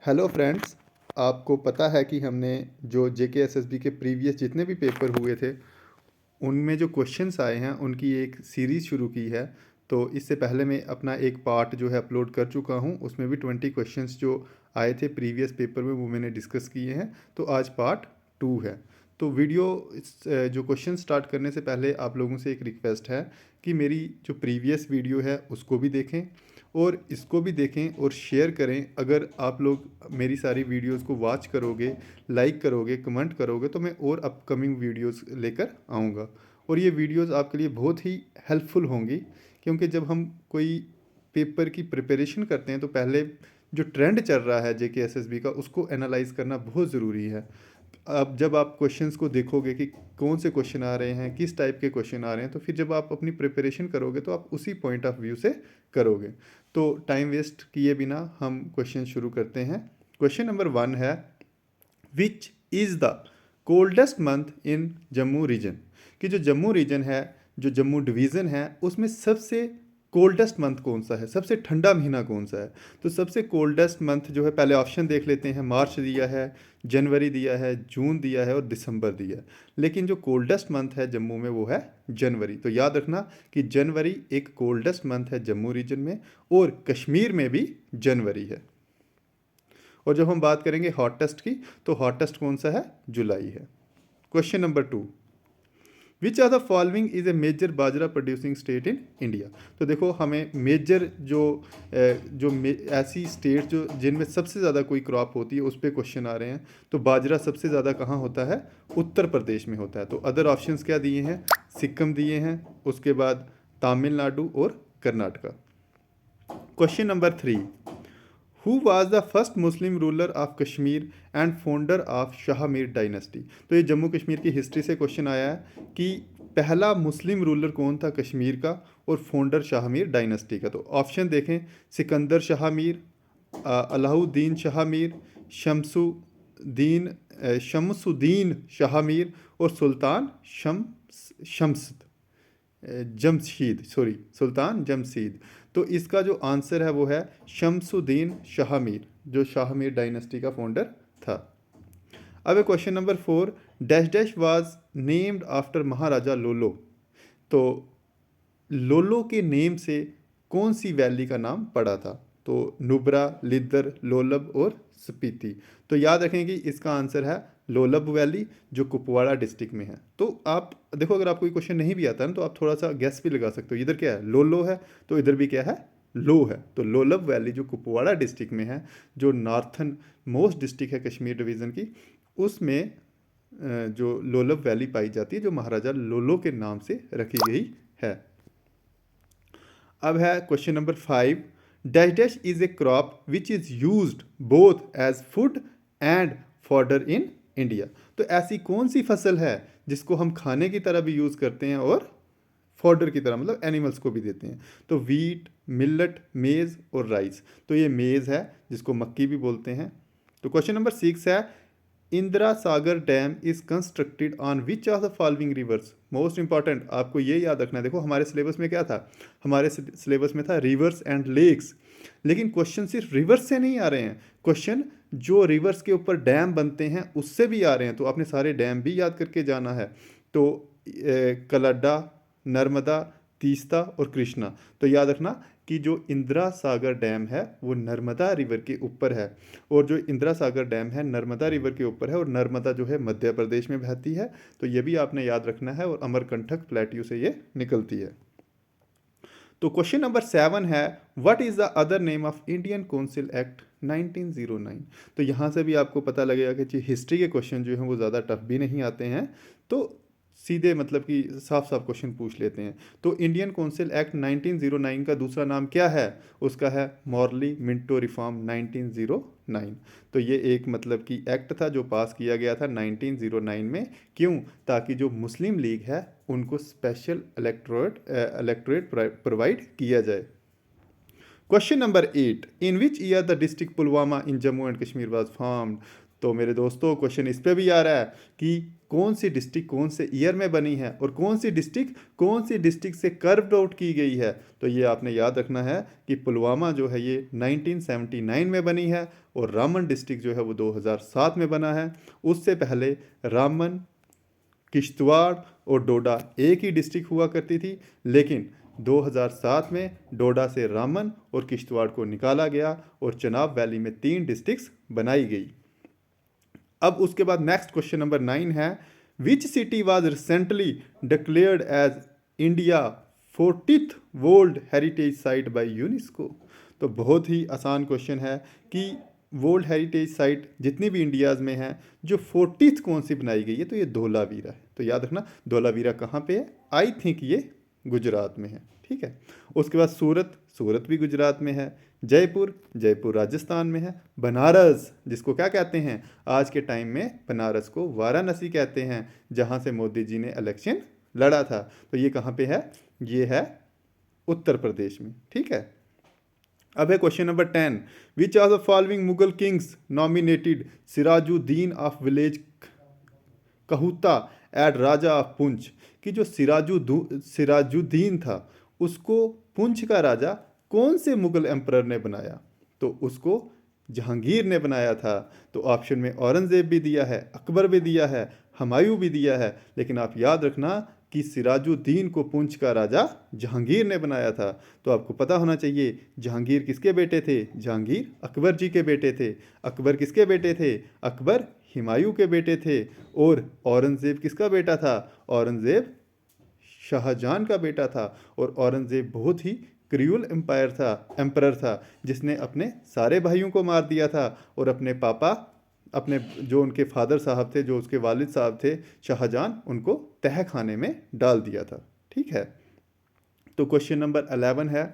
Hello friends. आपको पता है कि हमने जो जेके एसएसबी के प्रीवियस जितने भी पेपर हुए थे उनमें जो क्वेश्चंस आए हैं उनकी एक सीरीज़ शुरू की है। तो इससे पहले मैं अपना एक पार्ट जो है अपलोड कर चुका हूं, उसमें भी 20 क्वेश्चंस जो आए थे प्रीवियस पेपर में वो मैंने डिस्कस किए हैं। तो आज पार्ट 2 है। तो वीडियो जो क्वेश्चन स्टार्ट करने से पहले आप लोगों से एक रिक्वेस्ट है कि मेरी जो प्रीवियस वीडियो है उसको भी देखें और इसको भी देखें और शेयर करें। अगर आप लोग मेरी सारी वीडियोस को वॉच करोगे, लाइक करोगे, कमेंट करोगे तो मैं और अपकमिंग वीडियोस लेकर आऊँगा और ये वीडियोस आपके लिए बहुत ही हेल्पफुल होंगी, क्योंकि जब हम कोई पेपर की प्रिपरेशन करते हैं तो पहले जो ट्रेंड चल रहा है जेके एसएसबी का उसको एनालाइज करना बहुत ज़रूरी है। अब जब आप क्वेश्चंस को देखोगे कि कौन से क्वेश्चन आ रहे हैं, किस टाइप के क्वेश्चन आ रहे हैं, तो फिर जब आप अपनी प्रिपरेशन करोगे तो आप उसी पॉइंट ऑफ व्यू से करोगे। तो टाइम वेस्ट किए बिना हम क्वेश्चन शुरू करते हैं। क्वेश्चन नंबर 1 है, which is the coldest month in Jammu region. कि जो जम्मू रीजन है, जो जम्मू डिवीज़न है, उसमें सबसे कोल्डेस्ट मंथ कौन सा है, सबसे ठंडा महीना कौन सा है। तो सबसे कोल्डेस्ट मंथ जो है, पहले ऑप्शन देख लेते हैं। मार्च दिया है, जनवरी दिया है, जून दिया है और दिसंबर दिया है। लेकिन जो कोल्डेस्ट मंथ है जम्मू में वो है जनवरी। तो याद रखना कि जनवरी एक कोल्डेस्ट मंथ है जम्मू रीजन में और कश्मीर में भी जनवरी है। और जब हम बात करेंगे हॉटेस्ट की, तो हॉटेस्ट कौन सा है, जुलाई है। Question number 2, which are the following is a major bajra producing state in India. तो देखो हमें मेजर ऐसी स्टेट जो जिनमें सबसे ज़्यादा कोई क्रॉप होती है उस पर क्वेश्चन आ रहे हैं। तो बाजरा सबसे ज़्यादा कहाँ होता है, उत्तर प्रदेश में होता है। तो अदर ऑप्शंस क्या दिए हैं, सिक्किम दिए हैं, उसके बाद तमिलनाडु और Karnataka. Question number 3, who was the first Muslim ruler of Kashmir and founder of Shah Mir dynasty. तो ये जम्मू कश्मीर की हिस्ट्री से क्वेश्चन आया है कि पहला मुस्लिम रूलर कौन था कश्मीर का और फाउंडर शाह मीर डायनेस्टी का। तो ऑप्शन देखें, सिकंदर शाह मीर, अलाउद्दीन शाह मीर, शमसुद्दीन शाह मीर और सुल्तान जमशीद। तो इसका जो आंसर है वो है शमसुद्दीन शाह मीर, जो शाह मीर डायनेस्टी का फाउंडर था। अब question number 4, dash dash was named after Maharaja Lolo. तो लोलो के नेम से कौन सी वैली का नाम पड़ा था। तो नुब्रा, लिद्दर, लोलब और स्पीति। तो याद रखें कि इसका आंसर है लोलब वैली, जो कुपवाड़ा डिस्ट्रिक्ट में है। तो आप देखो, अगर आपको कोई क्वेश्चन नहीं भी आता है ना तो आप थोड़ा सा गैस भी लगा सकते हो। इधर क्या है, लोलो है, तो इधर भी क्या है, लो है। तो लोलब वैली जो कुपवाड़ा डिस्ट्रिक्ट में है, जो नॉर्थन मोस्ट डिस्ट्रिक्ट है कश्मीर डिवीज़न की, उसमें जो लोलब वैली पाई जाती है, जो महाराजा लोलो के नाम से रखी गई है। अब है question number 5, dash dash is a crop which is used both as food and fodder in India. तो ऐसी कौन सी फसल है जिसको हम खाने की तरह भी यूज़ करते हैं और फॉडर की तरह, मतलब एनिमल्स को भी देते हैं। तो वीट, मिलेट, मेज़ और राइस। तो ये मेज़ है जिसको मक्की भी बोलते हैं। तो क्वेश्चन नंबर 6 है, Indira Sagar dam is constructed on which of the following rivers. Most important, आपको ये याद रखना है। देखो हमारे सिलेबस में क्या था, हमारे सिलेबस में था रिवर्स एंड लेक्स। लेकिन क्वेश्चन सिर्फ रिवर्स से नहीं आ रहे हैं, क्वेश्चन जो रिवर्स के ऊपर डैम बनते हैं उससे भी आ रहे हैं। तो आपने सारे डैम भी याद करके जाना है। तो कलड्डा, नर्मदा, तीस्ता और कृष्णा। तो याद रखना कि जो इंदिरा सागर डैम है वो नर्मदा रिवर के ऊपर है, और जो इंदिरा सागर डैम है नर्मदा रिवर के ऊपर है, और नर्मदा जो है मध्य प्रदेश में बहती है। तो ये भी आपने याद रखना है, और अमरकंटक प्लेट्यू से ये निकलती है। तो क्वेश्चन नंबर 7 है, what is the other name of Indian council act 1909। तो यहाँ से भी आपको पता लगेगा कि हिस्ट्री के क्वेश्चन जो हैं वो ज़्यादा टफ भी नहीं आते हैं। तो सीधे मतलब कि साफ साफ क्वेश्चन पूछ लेते हैं। तो इंडियन काउंसिल एक्ट 1909 का दूसरा नाम क्या है, उसका है मॉर्ली मिंटो रिफॉर्म 1909। तो ये एक मतलब कि एक्ट था जो पास किया गया था 1909 में। क्यों, ताकि जो मुस्लिम लीग है उनको स्पेशल इलेक्टोरेट प्रोवाइड किया जाए। Question number 8, in which year the district Pulwama in Jammu and Kashmir was formed. तो मेरे दोस्तों क्वेश्चन इस पे भी आ रहा है कि कौन सी डिस्ट्रिक्ट कौन से ईयर में बनी है और कौन सी डिस्ट्रिक्ट से कर्व्ड आउट की गई है। तो ये आपने याद रखना है कि पुलवामा जो है ये 1979 में बनी है और रामन डिस्ट्रिक्ट जो है वो 2007 में बना है। उससे पहले रामन, किश्तवाड़ और डोडा एक ही डिस्ट्रिक्ट हुआ करती थी, लेकिन 2007 में डोडा से रामन और किश्तवाड़ को निकाला गया और चनाब वैली में 3 डिस्ट्रिक्ट्स बनाई गई। अब उसके बाद नेक्स्ट क्वेश्चन नंबर 9 है, which city was recently declared as India 40th world heritage site by UNESCO. तो बहुत ही आसान क्वेश्चन है कि वर्ल्ड हेरिटेज साइट जितनी भी इंडियाज़ में है जो 40th कौन सी बनाई गई है, तो ये धोलावीरा है। तो याद रखना धोलावीरा कहाँ पे है, आई थिंक ये गुजरात में है। ठीक है, उसके बाद सूरत भी गुजरात में है, जयपुर राजस्थान में है, बनारस जिसको क्या कहते हैं आज के टाइम में, बनारस को वाराणसी कहते हैं जहाँ से मोदी जी ने इलेक्शन लड़ा था। तो ये कहाँ पे है, ये है उत्तर प्रदेश में। ठीक है, अब है question number 10, which are the following Mughal kings nominated Sirajuddin of village Kahuta at Raja of Poonch. कि जो सिराजुद्दीन था उसको पुंछ का राजा कौन से मुगल एम्परर ने बनाया, तो उसको जहांगीर ने बनाया था। तो ऑप्शन में औरंगजेब भी दिया है, अकबर भी दिया है, हुमायूं भी दिया है, लेकिन आप याद रखना कि सिराजुद्दीन को पुंछ का राजा जहांगीर ने बनाया था। तो आपको पता होना चाहिए जहांगीर किसके बेटे थे, जहांगीर अकबर जी के बेटे थे। अकबर किसके बेटे थे, अकबर हुमायूं के बेटे थे। और औरंगजेब किसका बेटा था, औरंगजेब शाहजहां का बेटा था। और औरंगजेब बहुत ही क्रूअल एम्परर था जिसने अपने सारे भाइयों को मार दिया था और अपने पापा, अपने जो उनके फादर साहब थे, जो उसके वालिद साहब थे शाहजहां, उनको तह खाने में डाल दिया था। ठीक है, तो क्वेश्चन नंबर 11 है,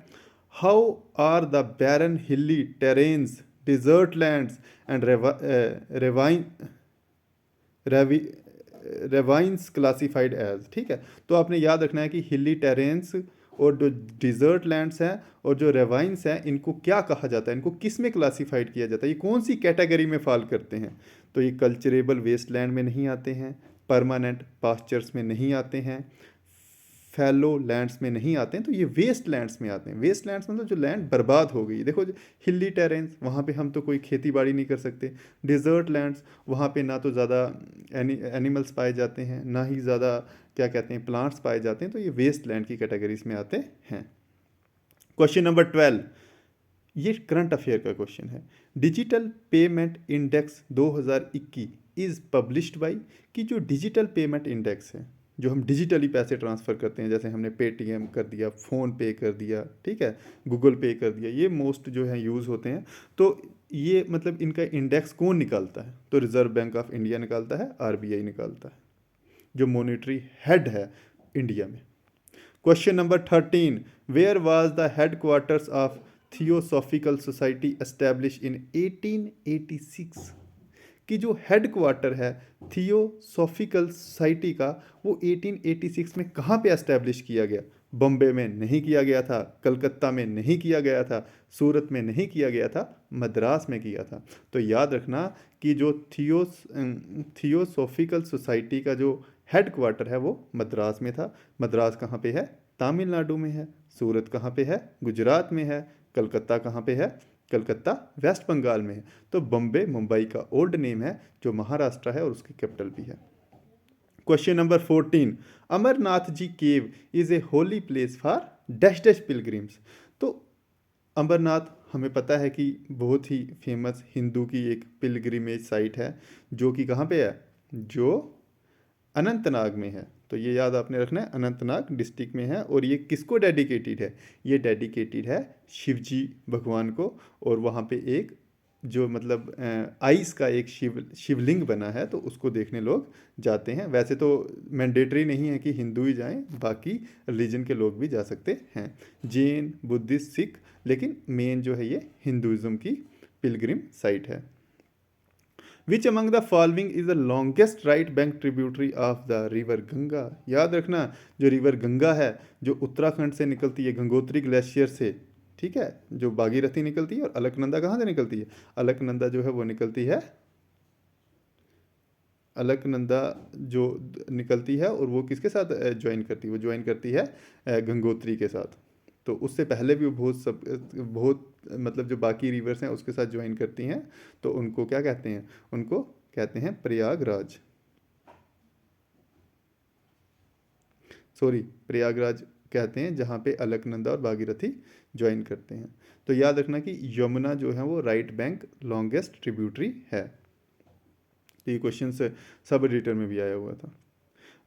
how are the barren hilly terrains desert lands and ravines classified as. ठीक है, तो आपने याद रखना है कि हिली टेरेन्स और जो डिजर्ट लैंड्स हैं और जो रेवाइंस हैं इनको क्या कहा जाता है, इनको किस में क्लासिफाइड किया जाता है, ये कौन सी कैटेगरी में फॉल करते हैं। तो ये कल्चरेबल वेस्टलैंड में नहीं आते हैं, परमानेंट पास्चर्स में नहीं आते हैं, फैलो लैंड्स में नहीं आते हैं, तो ये वेस्ट लैंड्स में आते हैं। वेस्ट लैंड्स मतलब जो लैंड बर्बाद हो गई। देखो हिली टेरेन्स, वहाँ पे हम तो कोई खेती बाड़ी नहीं कर सकते। डिज़र्ट लैंड्स, वहाँ पे ना तो ज़्यादा एनिमल्स पाए जाते हैं, ना ही ज़्यादा क्या कहते हैं प्लांट्स पाए जाते हैं, तो ये वेस्ट लैंड की कैटेगरीज में आते हैं। क्वेश्चन नंबर 12, ये करंट अफेयर का क्वेश्चन है, digital payment index 2021 is published by. कि जो डिजिटल पेमेंट इंडेक्स है, जो हम डिजिटली पैसे ट्रांसफ़र करते हैं, जैसे हमने पेटीएम कर दिया, फ़ोन पे कर दिया, ठीक है, गूगल पे कर दिया, ये मोस्ट जो है यूज़ होते हैं। तो ये मतलब इनका इंडेक्स कौन निकालता है, तो रिज़र्व बैंक ऑफ इंडिया निकालता है, आरबीआई निकालता है, जो मॉनेटरी हेड है इंडिया में। Question number 13, where was the headquarters of theosophical society establish in 1886। कि जो हेडक्वार्टर है थियोसॉफिकल सोसाइटी का वो 1886 में कहाँ पे एस्टैब्लिश किया गया। बम्बे में नहीं किया गया था, कलकत्ता में नहीं किया गया था, सूरत में नहीं किया गया था, मद्रास में किया था। तो याद रखना कि जो थियोसॉफिकल सोसाइटी का जो हेडक्वार्टर है वो मद्रास में था। मद्रास कहाँ पे है, तमिलनाडु में है। सूरत कहाँ पे है, गुजरात में है। कलकत्ता कहाँ पे है, कलकत्ता वेस्ट बंगाल में है। तो बम्बे मुंबई का ओल्ड नेम है जो महाराष्ट्र है और उसकी कैपिटल भी है। Question number 14, Amarnath ji cave is a holy place for dash dash pilgrims. तो अमरनाथ हमें पता है कि बहुत ही फेमस हिंदू की एक पिलग्रिमेज साइट है जो कि कहाँ पे है, जो अनंतनाग में है। तो ये याद आपने रखना है, अनंतनाग डिस्ट्रिक्ट में है। और ये किसको डेडिकेटेड है, ये डेडिकेटेड है शिवजी भगवान को। और वहाँ पे एक जो मतलब आइस का एक शिवलिंग बना है, तो उसको देखने लोग जाते हैं। वैसे तो मैंडेटरी नहीं है कि हिंदू ही जाएं, बाकी रिलीजन के लोग भी जा सकते हैं, जैन, बुद्धिस्ट, सिख, लेकिन मेन जो है ये हिंदुज़म की पिलग्रिम साइट है। विच among the following is the longest right bank tributary of the river Ganga. याद रखना जो रिवर गंगा है जो उत्तराखंड से निकलती है गंगोत्री ग्लेशियर से, ठीक है, जो भागीरथी निकलती है। और अलकनंदा कहाँ से निकलती है, अलकनंदा जो है वो निकलती है अलकनंदा जो निकलती है और वो किसके साथ ज्वाइन करती है, वो ज्वाइन करती है गंगोत्री के साथ। तो उससे पहले भी वो बहुत मतलब जो बाकी रिवर्स हैं उसके साथ ज्वाइन करती हैं, तो उनको क्या कहते हैं, उनको कहते हैं प्रयागराज, सॉरी प्रयागराज कहते हैं जहाँ पे अलकनंदा और भागीरथी ज्वाइन करते हैं। तो याद रखना कि यमुना जो है वो राइट बैंक लॉन्गेस्ट ट्रिब्यूटरी है। तो ये क्वेश्चन सब एडिटर में भी आया हुआ था।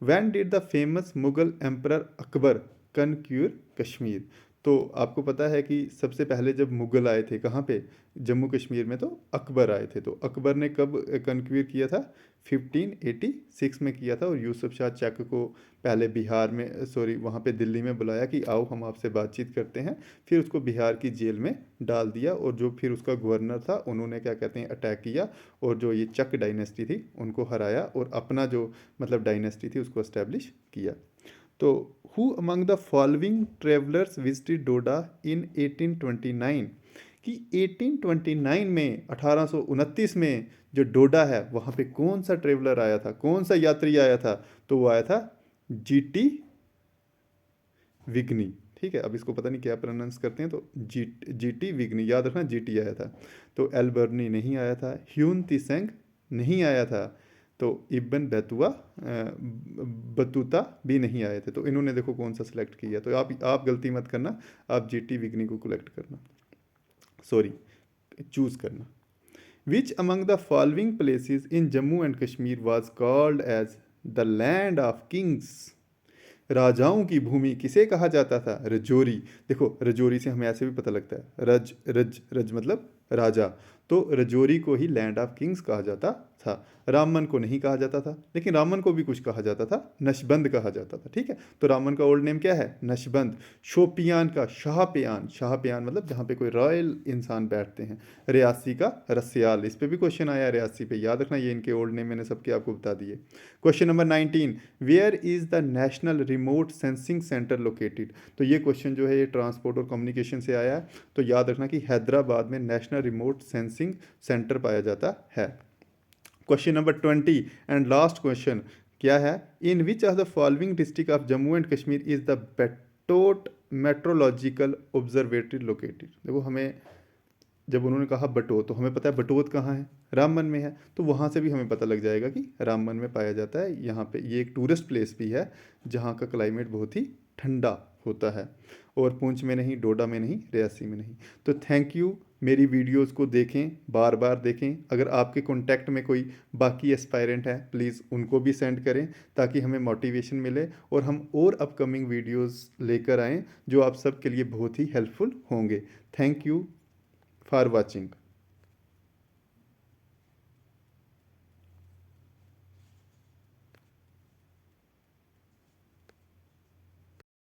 When did the famous Mughal emperor Akbar conquer Kashmir? तो आपको पता है कि सबसे पहले जब मुगल आए थे कहाँ पे, जम्मू कश्मीर में, तो अकबर आए थे। तो अकबर ने कब कनक्यूर किया था? 1586 में किया था। और यूसुफ शाह चक को पहले बिहार में, सॉरी वहाँ पे दिल्ली में बुलाया कि आओ हम आपसे बातचीत करते हैं। फिर उसको बिहार की जेल में डाल दिया और जो फिर उसका गवर्नर था उन्होंने क्या कहते हैं अटैक किया और जो ये चक डायनेस्टी थी उनको हराया और अपना जो मतलब डायनेस्टी थी उसको एस्टेब्लिश किया। तो who among the following travellers visited Doda in 1829? कि 1829 में 1829 में जो डोडा है वहाँ पे कौन सा ट्रेवलर आया था, कौन सा यात्री आया था? तो वो आया था जीटी विग्नी। ठीक है, अब इसको पता नहीं क्या प्रोनाउंस करते हैं, तो जीटी विग्नी याद रखना, जीटी आया था। तो एल्बर्नी नहीं आया था, ह्यून तिसेंग नहीं आया था, तो इब्न बतूता भी नहीं आए थे। तो इन्होंने देखो कौन सा सिलेक्ट किया। तो आप गलती मत करना, आप जीटी विग्नी को कलेक्ट करना, सॉरी चूज करना। Which among the following places in Jammu and Kashmir was called as the land of kings? राजाओं की भूमि किसे कहा जाता था? रजौरी। देखो रजौरी से हमें ऐसे भी पता लगता है, रज रज रज मतलब राजा, तो रजौरी को ही लैंड ऑफ किंग्स कहा जाता था। रामन को नहीं कहा जाता था, लेकिन रामन को भी कुछ कहा जाता था, नशबंद कहा जाता था। ठीक है, तो रामन का ओल्ड नेम क्या है? नशबंद। शोपियान का शाहपियान, शाहपियान मतलब जहाँ पे कोई रॉयल इंसान बैठते हैं। रियासी का रसियाल, इस पे भी क्वेश्चन आया रियासी पे, याद रखना, ये इनके ओल्ड नेम मैंने सबके आपको बता दिए। Question number 19, where is the national remote sensing centre located? तो ये क्वेश्चन जो है ये ट्रांसपोर्ट और कम्युनिकेशन से आया है। तो याद रखना कि हैदराबाद में नेशनल रिमोट सेंसिंग सेंटर पाया जाता है। Question number 20 and last question क्या है? In which of the following district of Jammu and Kashmir is the Batote meteorological observatory located? देखो हमें जब उन्होंने कहा बटोत, तो हमें पता है बटोत कहाँ है, रामबन में है। तो वहाँ से भी हमें पता लग जाएगा कि रामबन में पाया जाता है। यहाँ पे ये एक टूरिस्ट प्लेस भी है जहाँ का क्लाइमेट बहुत ही ठंडा होता है, और पूंछ में नहीं, डोडा में नहीं, रियासी में नहीं। तो थैंक यू, मेरी वीडियोस को देखें, बार बार देखें। अगर आपके कॉन्टैक्ट में कोई बाकी एस्पायरेंट है प्लीज़ उनको भी सेंड करें ताकि हमें मोटिवेशन मिले और हम और अपकमिंग वीडियोस लेकर आएँ जो आप सब के लिए बहुत ही हेल्पफुल होंगे। Thank you for watching.